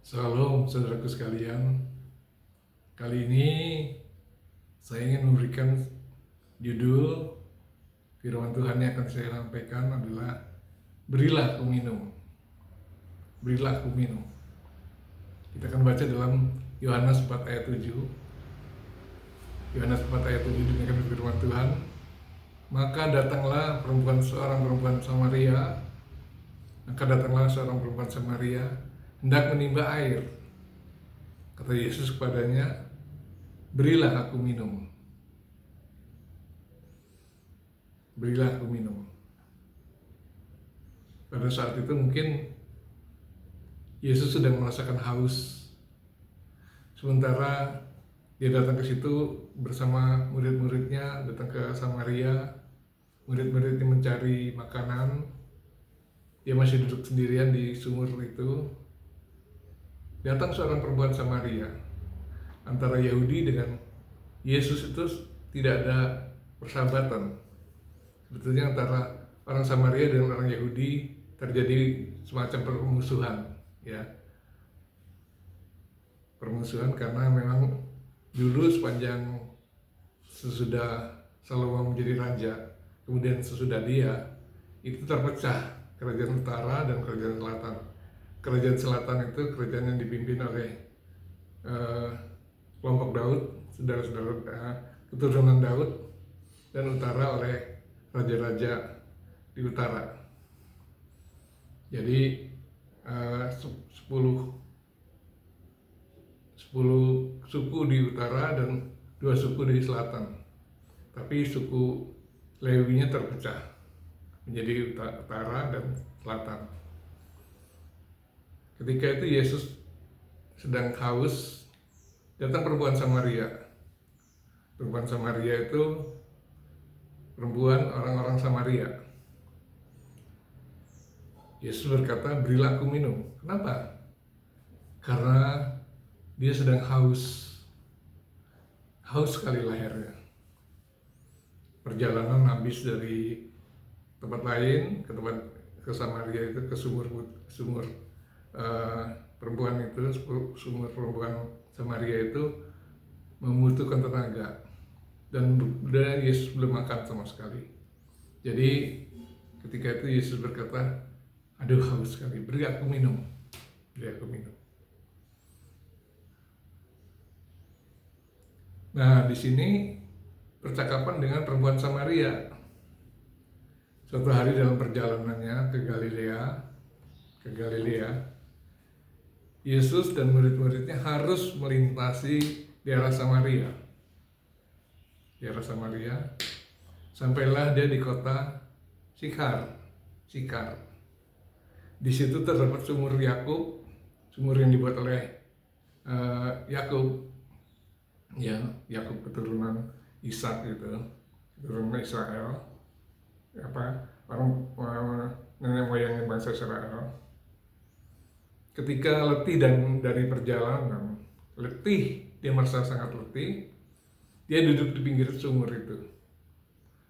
Shalom saudaraku sekalian. Kali ini saya ingin memberikan judul firman Tuhan yang akan saya sampaikan adalah berilah aku minum. Berilah aku minum. Kita akan baca dalam Yohanes 4 ayat 7. Yohanes 4 ayat 7 demikian firman Tuhan. Maka datanglah seorang perempuan Samaria. Hendak menimba air. Kata Yesus kepadanya, berilah aku minum. Berilah aku minum. Pada saat itu mungkin Yesus sedang merasakan haus. Sementara dia datang ke situ bersama murid-muridnya, datang ke Samaria. Murid-muridnya mencari makanan. Dia masih duduk sendirian di sumur itu. Datang seorang perempuan Samaria. Antara Yahudi dengan Yesus itu tidak ada persahabatan. Sebetulnya antara orang Samaria dan orang Yahudi terjadi semacam permusuhan, ya. Permusuhan karena memang dulu sesudah Salomo menjadi raja, kemudian sesudah dia itu terpecah kerajaan utara dan kerajaan selatan. Kerajaan selatan itu kerajaan yang dipimpin oleh kelompok Daud, keturunan Daud, dan utara oleh raja-raja di utara. Jadi 10 suku di utara dan 2 suku di selatan. Tapi suku Lewinya terpecah menjadi utara dan selatan. Ketika itu Yesus sedang haus, datang perempuan Samaria. Perempuan Samaria itu perempuan orang-orang Samaria. Yesus berkata, berilah aku minum. Kenapa? Karena dia sedang haus. Haus sekali lehernya. Perjalanan habis dari tempat lain ke Samaria itu, ke sumur perempuan itu, sumur perempuan Samaria itu membutuhkan tenaga, dan Yesus belum makan sama sekali. Jadi ketika itu Yesus berkata, aduh haus sekali, beri aku minum. Beri aku minum. Nah, di sini percakapan dengan perempuan Samaria. Suatu hari dalam perjalanannya ke Galilea, Yesus dan murid-muridnya harus melintasi daerah Samaria. Sampailah dia di kota Sikar. Di situ terdapat sumur Yakub, sumur yang dibuat oleh Yakub. Ya, Yakub keturunan Ishak gitu, keturunan Israel. Orang nenek moyangnya bangsa Israel. Ketika letih dari perjalanan, dia merasa sangat letih, dia duduk di pinggir sumur itu.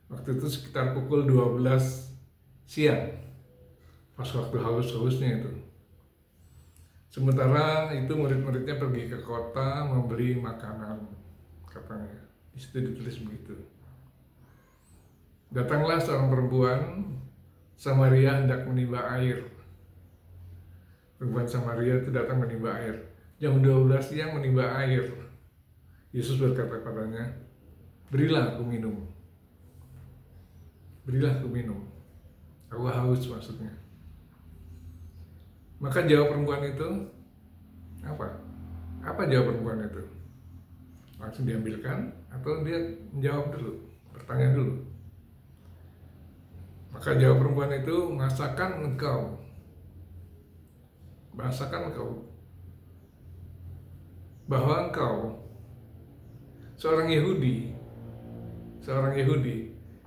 Waktu itu sekitar pukul 12 siang, pas waktu haus-hausnya itu. Sementara itu murid-muridnya pergi ke kota membeli makanan, katanya. Di situ ditulis begitu. Datanglah seorang perempuan Samaria hendak menimba air. Perempuan Samaria itu datang menimba air. Jam 12 siang menimba air. Yesus berkata kepadanya, berilah aku minum. Berilah aku minum. Aku haus maksudnya. Maka jawab perempuan itu, apa? Apa jawab perempuan itu? Langsung diambilkan atau dia menjawab dulu, bertanya dulu? Maka jawab perempuan itu, masakan engkau bahwa engkau seorang Yahudi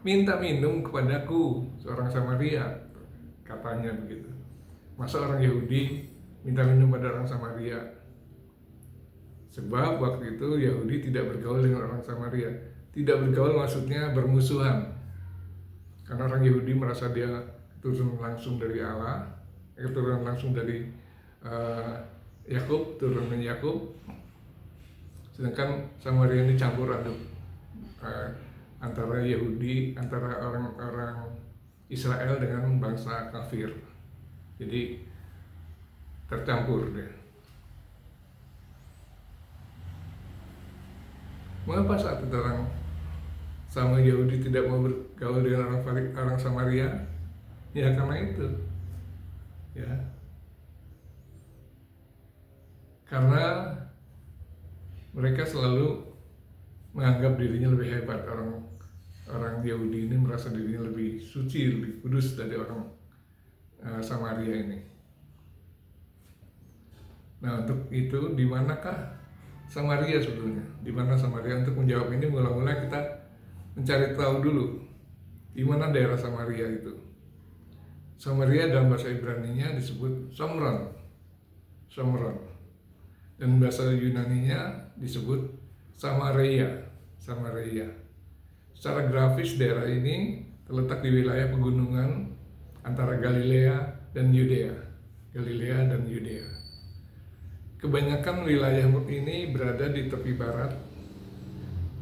minta minum kepadaku, seorang Samaria, katanya begitu. Masa orang Yahudi minta minum pada orang Samaria? Sebab waktu itu Yahudi tidak bergaul dengan orang Samaria. Tidak bergaul maksudnya bermusuhan. Karena orang Yahudi merasa dia keturunan langsung dari Allah, keturunan langsung dari Yakub, turunan Yakub, sedangkan Samaria ini campur aduk antara Yahudi, antara orang-orang Israel dengan bangsa kafir. Jadi tercampur deh. Mengapa saat itu orang sama Yahudi tidak mau bergaul dengan orang Samaria? Ya karena itu, ya. Karena mereka selalu menganggap dirinya lebih hebat. Orang Yahudi ini merasa dirinya lebih suci, lebih kudus dari orang Samaria ini. Nah, untuk itu di manakah Samaria sebetulnya? Di mana Samaria? Untuk menjawab ini mula-mula kita mencari tahu dulu di mana daerah Samaria itu. Samaria dalam bahasa Ibrani-nya disebut Somron. Dan bahasa Yunani-nya disebut Samaria. Secara grafis daerah ini terletak di wilayah pegunungan antara Galilea dan Yudea. Kebanyakan wilayah ini berada di tepi barat,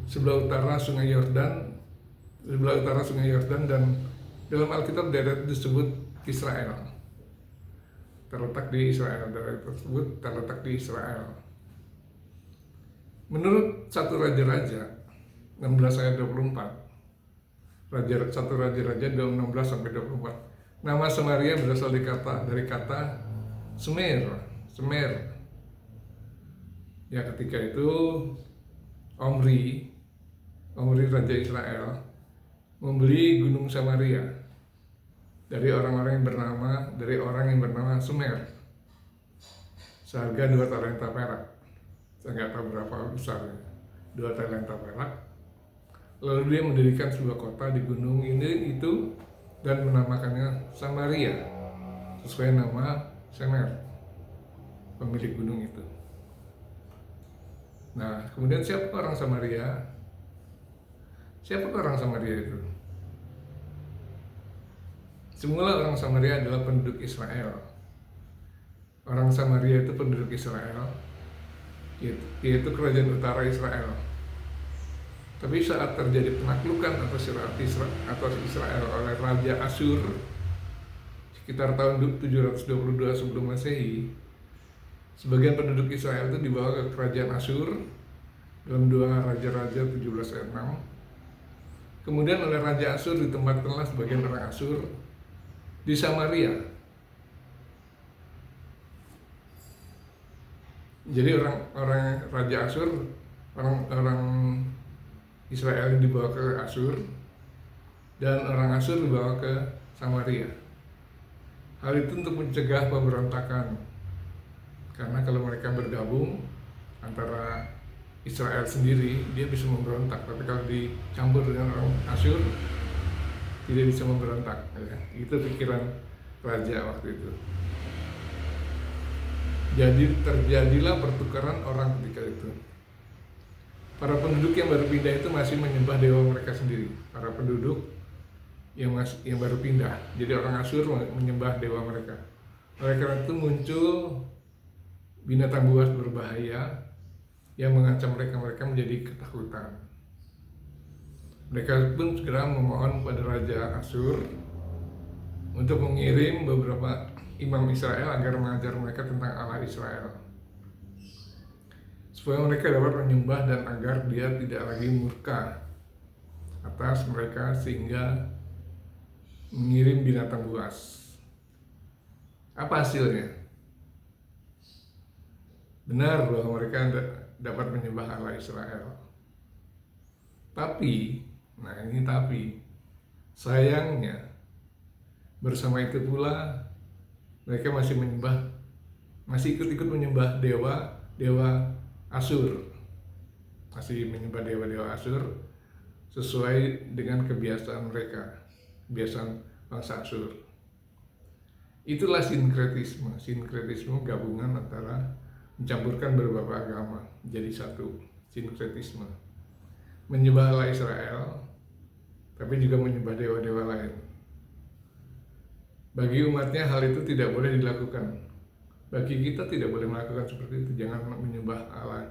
sebelah utara Sungai Yordan, dan dalam Alkitab daerah itu disebut Israel. Daerah tersebut terletak di Israel. Menurut 1 Raja-Raja 16 ayat 24, 1 Raja-Raja 16 sampai 24, nama Samaria berasal dari kata Semer. Ya, ketika itu Omri Raja Israel membeli gunung Samaria dari orang yang bernama Semer seharga 2 talenta perak. Saya nggak tahu berapa besarnya, 2 talenta perak. Lalu dia mendirikan sebuah kota di gunung itu dan menamakannya Samaria sesuai nama Semer, pemilik gunung itu. Nah, kemudian siapa orang Samaria? Siapa orang Samaria itu? Semula orang Samaria adalah penduduk Israel. Orang Samaria itu penduduk Israel, yaitu kerajaan utara Israel. Tapi saat terjadi penaklukan atas Israel oleh Raja Asyur sekitar tahun 722 sebelum Masehi, sebagian penduduk Israel itu dibawa ke kerajaan Asyur dalam 2 Raja-Raja 17 ayat 6. Kemudian oleh Raja Asyur ditempatkanlah sebagian orang Asyur di Samaria. Jadi orang Raja Asyur, orang Israel dibawa ke Asyur dan orang Asyur dibawa ke Samaria. Hal itu untuk mencegah pemberontakan. Karena kalau mereka bergabung antara Israel sendiri, dia bisa memberontak. Tapi kalau dicampur dengan orang Asyur, tidak bisa memberontak. Ya. Itu pikiran raja waktu itu. Jadi terjadilah pertukaran orang ketika itu. Para penduduk yang baru pindah itu masih menyembah dewa mereka sendiri. Para penduduk yang baru pindah, jadi orang Asyur menyembah dewa mereka. Oleh karena itu muncul binatang buas berbahaya yang mengancam mereka menjadi ketakutan. Mereka pun segera memohon pada Raja Asyur untuk mengirim beberapa imam Israel agar mengajar mereka tentang Allah Israel, supaya mereka dapat menyembah dan agar dia tidak lagi murka atas mereka sehingga mengirim binatang buas. Apa hasilnya? Benar bahwa mereka dapat menyembah Allah Israel. Tapi sayangnya bersama itu pula mereka masih ikut-ikut menyembah dewa Asyur. Masih menyembah dewa Asyur sesuai dengan kebiasaan mereka, kebiasaan bangsa Asyur. Itulah sinkretisme gabungan antara mencampurkan beberapa agama jadi satu, sinkretisme. Menyembah Allah Israel, tapi juga menyembah dewa-dewa lain. Bagi umatnya hal itu tidak boleh dilakukan. Bagi kita tidak boleh melakukan seperti itu. Jangan menyembah Allah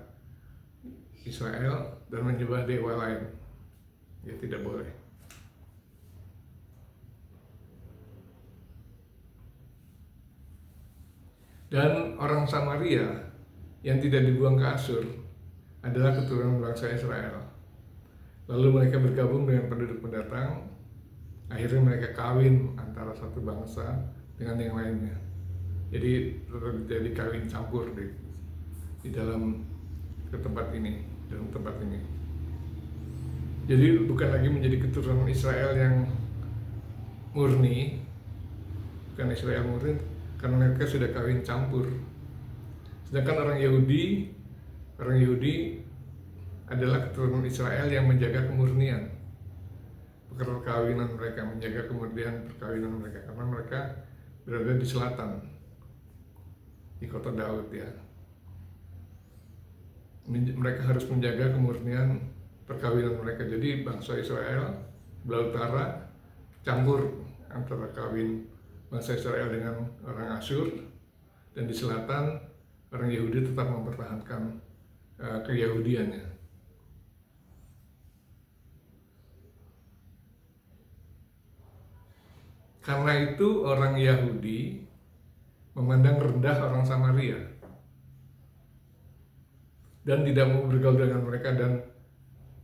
Israel dan menyembah dewa lain. Ya, tidak boleh. Dan orang Samaria yang tidak dibuang ke Asyur adalah keturunan bangsa Israel. Lalu mereka bergabung dengan penduduk pendatang. Akhirnya mereka kawin antara satu bangsa dengan yang lainnya. Jadi terjadi kawin campur di dalam tempat ini, dalam tempat ini. Jadi bukan lagi menjadi keturunan Israel yang murni, bukan Israel murni, karena mereka sudah kawin campur. Sedangkan orang Yahudi adalah keturunan Israel yang menjaga kemurnian perkawinan mereka, menjaga kemurnian perkawinan mereka, karena mereka berada di selatan, di kota Daud ya. Mereka harus menjaga kemurnian perkawinan mereka. Jadi bangsa Israel belah utara campur antara kawin bangsa Israel dengan orang Asyur, dan di selatan orang Yahudi tetap mempertahankan keyahudiannya. Karena itu orang Yahudi memandang rendah orang Samaria dan tidak mau bergaul dengan mereka. Dan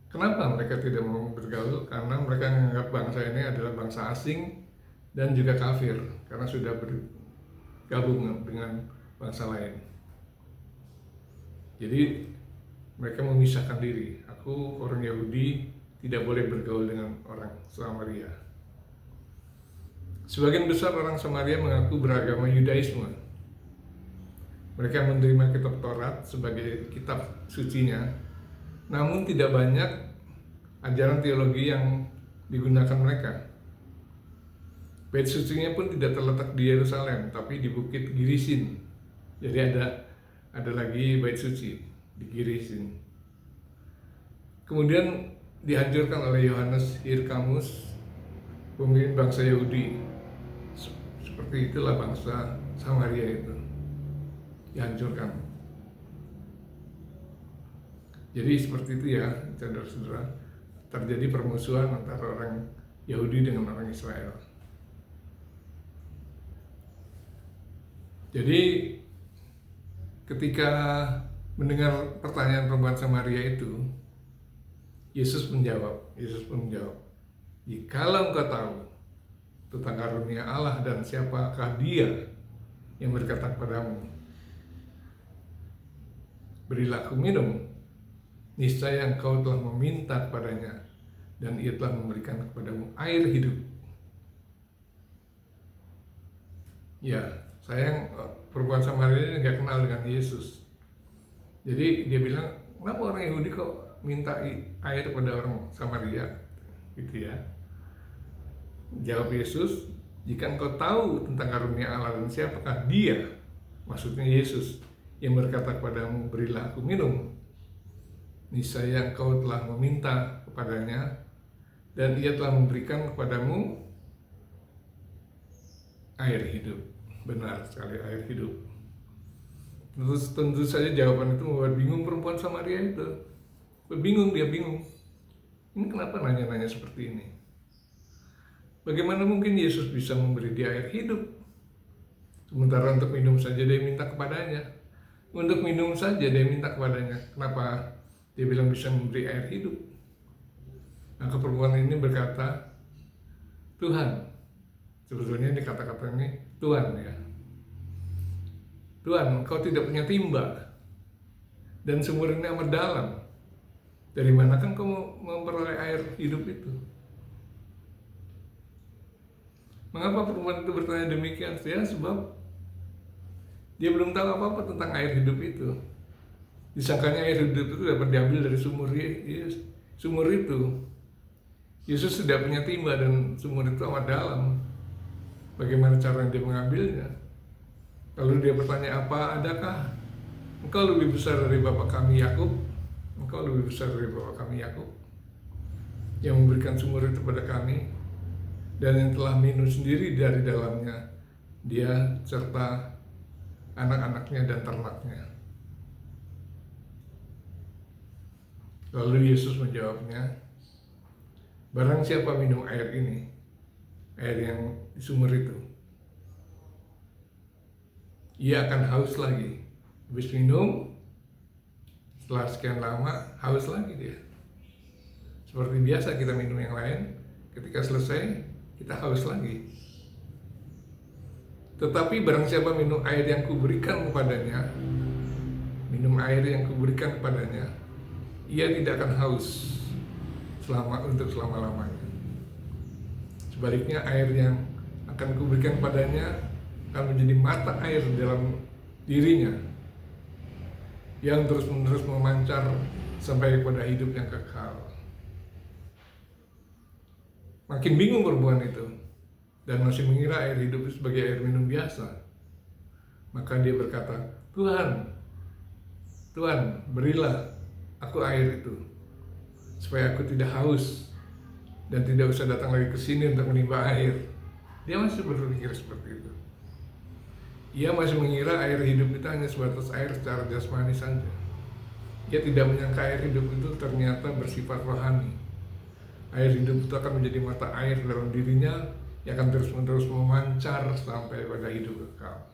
kenapa mereka tidak mau bergaul? Karena mereka menganggap bangsa ini adalah bangsa asing dan juga kafir, karena sudah bergabung dengan bangsa lain. Jadi mereka memisahkan diri. Aku orang Yahudi tidak boleh bergaul dengan orang Samaria. Sebagian besar orang Samaria mengaku beragama Yudaisme. Mereka menerima kitab Taurat sebagai kitab sucinya, namun tidak banyak ajaran teologi yang digunakan mereka. Bait sucinya pun tidak terletak di Yerusalem, tapi di Bukit Girisin. Jadi ada lagi bait suci di Girisin. Kemudian dihancurkan oleh Yohanes Hyrcanus, pemimpin bangsa Yahudi. Seperti itulah bangsa Samaria itu dihancurkan. Jadi seperti itu ya, saudara-saudara, terjadi permusuhan antara orang Yahudi dengan orang Israel. Jadi ketika mendengar pertanyaan perempuan Samaria itu, Yesus menjawab, "Jikalau engkau tahu tentang karunia Allah dan siapakah Dia yang berkata kepadamu, berilah aku minum, niscaya engkau telah meminta kepadanya dan Ia telah memberikan kepadamu air hidup." Ya, sayang perempuan Samaria ini nggak kenal dengan Yesus. Jadi dia bilang, kenapa orang Yahudi kok minta air pada orang Samaria, gitu ya. Jawab Yesus, "Jika engkau tahu tentang karunia Allah dan siapakah Dia," maksudnya Yesus, "yang berkata kepadamu, berilah aku minum, niscaya engkau telah meminta kepadanya dan Ia telah memberikan kepadamu air hidup." Benar sekali, air hidup. Terus tentu saja jawaban itu membuat bingung perempuan Samaria itu. Dia bingung. Ini kenapa nanya-nanya seperti ini? Bagaimana mungkin Yesus bisa memberi dia air hidup? Sementara untuk minum saja dia minta kepadanya. Untuk minum saja dia minta kepadanya. Kenapa dia bilang bisa memberi air hidup? Maka perempuan ini berkata, "Tuhan," sebetulnya ini kata-kata ini Tuhan ya. "Tuhan, Engkau tidak punya timba dan sumur ini amat dalam. Dari manakah Engkau memperoleh air hidup itu?" Mengapa perempuan itu bertanya demikian? Ya, sebab dia belum tahu apa-apa tentang air hidup itu. Disangkanya air hidup itu dapat diambil dari sumur itu. Yesus tidak punya timba dan sumur itu amat dalam. Bagaimana cara dia mengambilnya? Lalu dia bertanya, "Apa adakah engkau lebih besar dari Bapa kami Yakub? Engkau lebih besar dari Bapa kami Yakub yang memberikan sumur itu pada kami dan yang telah minum sendiri dari dalamnya, dia serta anak-anaknya dan ternaknya. Lalu Yesus menjawabnya, barang siapa minum air ini, air yang di sumur itu, ia akan haus lagi. Habis minum, setelah sekian lama, haus lagi dia. Seperti biasa kita minum yang lain, ketika selesai, kita haus lagi. Tetapi barang siapa minum air yang kuberikan kepadanya, minum air yang kuberikan kepadanya, ia tidak akan haus untuk selama-lamanya. Sebaliknya air yang akan kuberikan kepadanya akan menjadi mata air dalam dirinya yang terus-menerus memancar sampai kepada hidup yang kekal. Makin bingung perempuan itu dan masih mengira air hidup itu sebagai air minum biasa. Maka dia berkata, Tuhan, berilah aku air itu, supaya aku tidak haus dan tidak usah datang lagi ke sini untuk menimba air. Dia masih berpikir seperti itu. Ia masih mengira air hidup itu hanya sebatas air secara jasmani saja. Ia tidak menyangka air hidup itu ternyata bersifat rohani. Air hidup itu akan menjadi mata air dalam dirinya yang akan terus-menerus memancar sampai pada hidup kekal.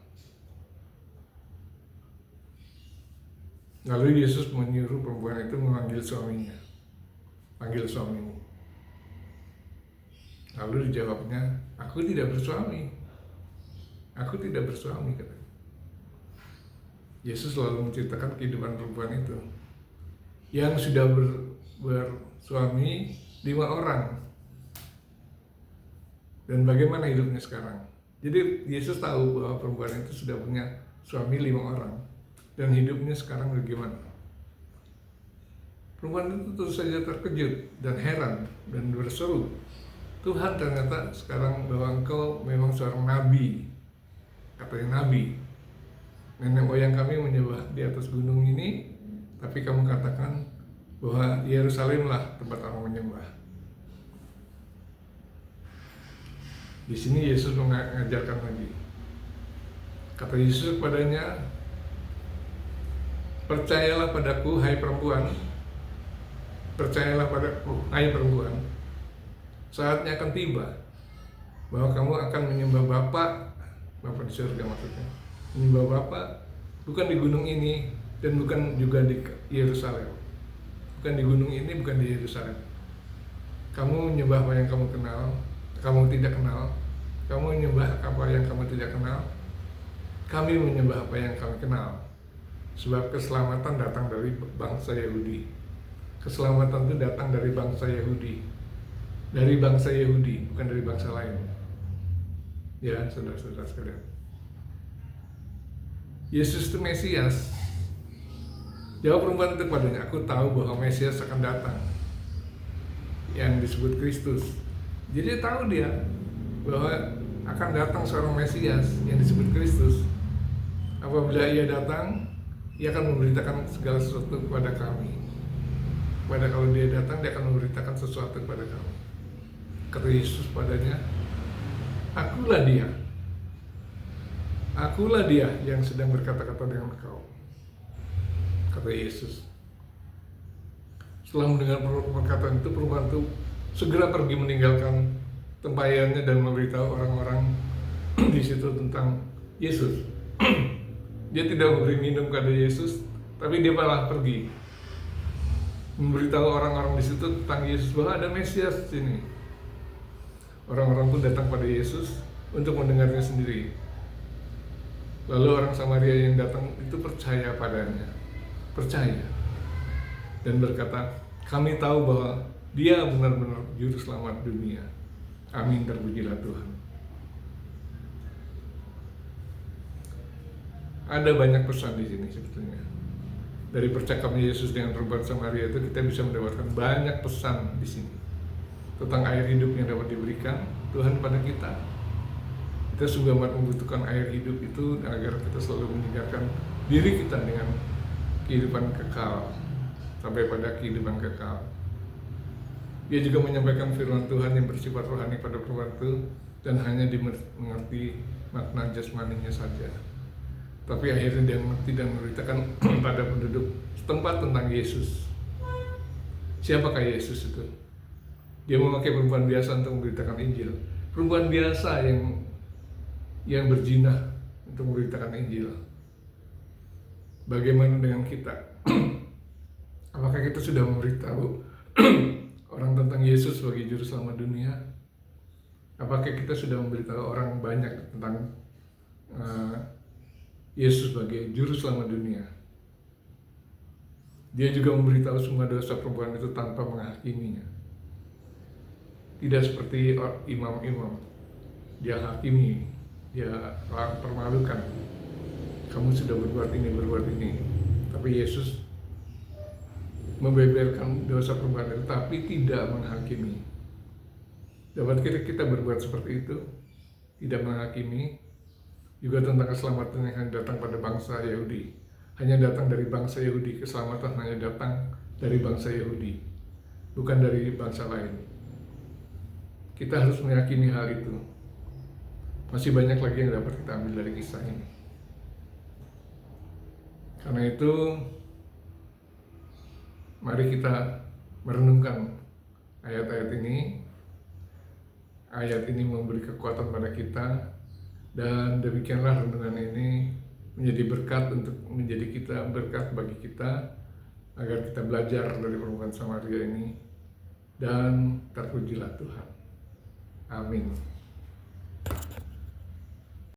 Lalu Yesus menyuruh perempuan itu memanggil suaminya. Panggil suamimu. Lalu dijawabnya, aku tidak bersuami. Aku tidak bersuami, katanya. Yesus selalu menceritakan kehidupan perempuan itu yang sudah bersuami 5 orang. Dan bagaimana hidupnya sekarang. Jadi Yesus tahu bahwa perempuan itu sudah punya suami 5 orang. Dan hidupnya sekarang bagaimana. Perempuan itu tentu saja terkejut dan heran dan berseru, Tuhan, ternyata sekarang bahwa engkau memang seorang nabi. Katanya nabi. Nenek moyang kami menyembah di atas gunung ini, tapi kamu katakan bahwa Yerusalem lah tempat orang menyembah. Di sini Yesus mengajarkan lagi. Kata Yesus kepadanya, percayalah padaku, hai perempuan. Percayalah padaku, hai perempuan. Saatnya akan tiba bahwa kamu akan menyembah Bapa di surga maksudnya. Menyembah Bapa bukan di gunung ini dan bukan juga di Yerusalem. Bukan di gunung ini, bukan di Yerusalem. Kamu menyembah apa yang kamu kenal, kamu tidak kenal. Kamu menyembah apa yang kamu tidak kenal. Kami menyembah apa yang kami kenal. Sebab keselamatan datang dari bangsa Yahudi. Keselamatan itu datang dari bangsa Yahudi. Dari bangsa Yahudi, bukan dari bangsa lain. Ya, saudara-saudara sekalian. Yesus itu Mesias. Jawab perempuan itu padanya, aku tahu bahwa Mesias akan datang. Yang disebut Kristus. Jadi tahu dia bahwa akan datang seorang Mesias yang disebut Kristus. Apabila ia datang, ia akan memberitakan segala sesuatu kepada kami. Kalau dia datang, dia akan memberitakan sesuatu kepada kami. Kata Yesus padanya, akulah dia. Akulah dia yang sedang berkata-kata dengan kau. Kata Yesus. Setelah mendengar perkataan itu, perempuan itu segera pergi meninggalkan tempayannya dan memberitahu orang-orang di situ tentang Yesus. Dia tidak memberi minum kepada Yesus, tapi dia malah pergi memberitahu orang-orang di situ tentang Yesus bahwa ada Mesias di sini. Orang-orang pun datang pada Yesus untuk mendengarnya sendiri. Lalu orang Samaria yang datang itu percaya padanya, percaya dan berkata, kami tahu bahwa dia benar-benar juru selamat dunia. Amin, terpujilah Tuhan. Ada banyak pesan di sini sebetulnya. Dari percakapan Yesus dengan perempuan Samaria itu kita bisa mendapatkan banyak pesan di sini tentang air hidup yang dapat diberikan Tuhan pada kita. Kita sungguh amat membutuhkan air hidup itu agar kita selalu meninggalkan diri kita dengan kehidupan kekal sampai pada kehidupan kekal. Dia juga menyampaikan firman Tuhan yang bersifat rohani pada perempuan itu dan hanya dimengerti makna jasmaninya saja. Tapi akhirnya dia mengerti dan memberitakan pada penduduk setempat tentang Yesus. Siapakah Yesus itu? Dia memakai perempuan biasa untuk memberitakan Injil. Perempuan biasa yang berjinah untuk memberitakan Injil. Bagaimana dengan kita? Apakah kita sudah memberitahu orang tentang Yesus sebagai juru selamat dunia? Apakah kita sudah memberitahu orang banyak tentang Yesus sebagai juru selamat dunia? Dia juga memberitahu semua dosa perempuan itu tanpa menghakiminya. Tidak seperti imam-imam. Dia hakimi, dia permalukan. Kamu sudah berbuat ini. Tapi Yesus membeberkan dosa perempuan itu, tapi tidak menghakimi. Dapat kita berbuat seperti itu, tidak menghakimi. Juga tentang keselamatan yang hanya datang pada bangsa Yahudi. Hanya datang dari bangsa Yahudi, keselamatan hanya datang dari bangsa Yahudi, bukan dari bangsa lain. Kita harus meyakini hal itu. Masih banyak lagi yang dapat kita ambil dari kisah ini. Karena itu, mari kita merenungkan ayat-ayat ini. Ayat ini memberi kekuatan pada kita, dan demikianlah renungan ini menjadi berkat berkat bagi kita, agar kita belajar dari perempuan Samaria ini, dan terpujilah Tuhan. Amin.